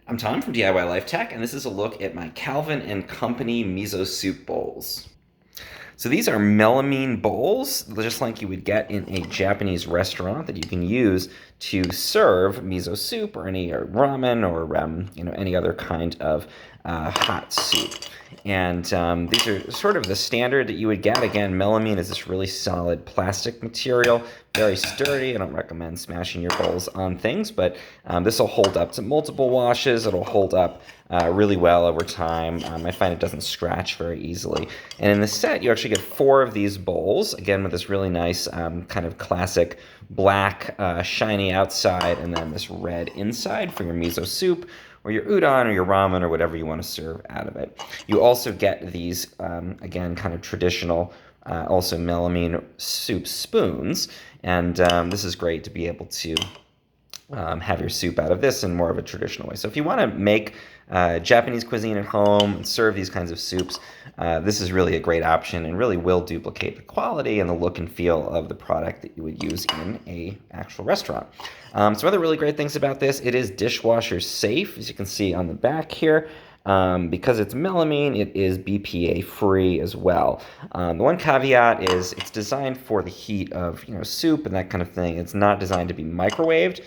I'm Tom from DIY Life Tech, and this is a look at my Calvin and Company miso soup bowls. So these are melamine bowls, just like you would get in a Japanese restaurant that you can use to serve miso soup or any ramen or any other kind of hot soup. And these are sort of the standard that you would get. Again, melamine is this really solid plastic material, very sturdy. I don't recommend smashing your bowls on things, but this will hold up to multiple washes. It'll hold up really well over time. I find it doesn't scratch very easily. And in the set, you actually get 4 of these bowls, again with this really nice kind of classic black shiny outside and then this red inside for your miso soup or your udon or your ramen or whatever you want to serve out of it. You also get these, again, kind of traditional, also melamine soup spoons. And this is great to be able to have your soup out of this in more of a traditional way. So if you want to make Japanese cuisine at home and serve these kinds of soups, this is really a great option and really will duplicate the quality and the look and feel of the product that you would use in a actual restaurant. Some other really great things about this, it is dishwasher safe, as you can see on the back here. Because it's melamine, it is BPA free as well. The one caveat is it's designed for the heat of soup and that kind of thing. It's not designed to be microwaved.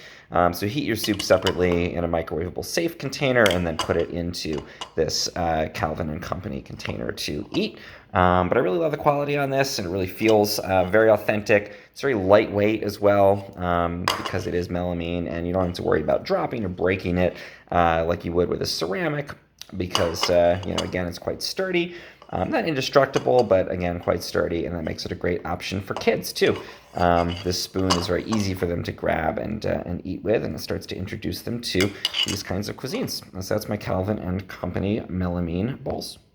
So heat your soup separately in a microwavable safe container and then put it into this Calvin and Company container to eat. But I really love the quality on this, and it really feels very authentic. It's very lightweight as well because it is melamine, and you don't have to worry about dropping or breaking it like you would with a ceramic because, again, it's quite sturdy. Not indestructible, but again, quite sturdy, and that makes it a great option for kids too. This spoon is very easy for them to grab and eat with, and it starts to introduce them to these kinds of cuisines. So that's my Calvin and Company melamine bowls.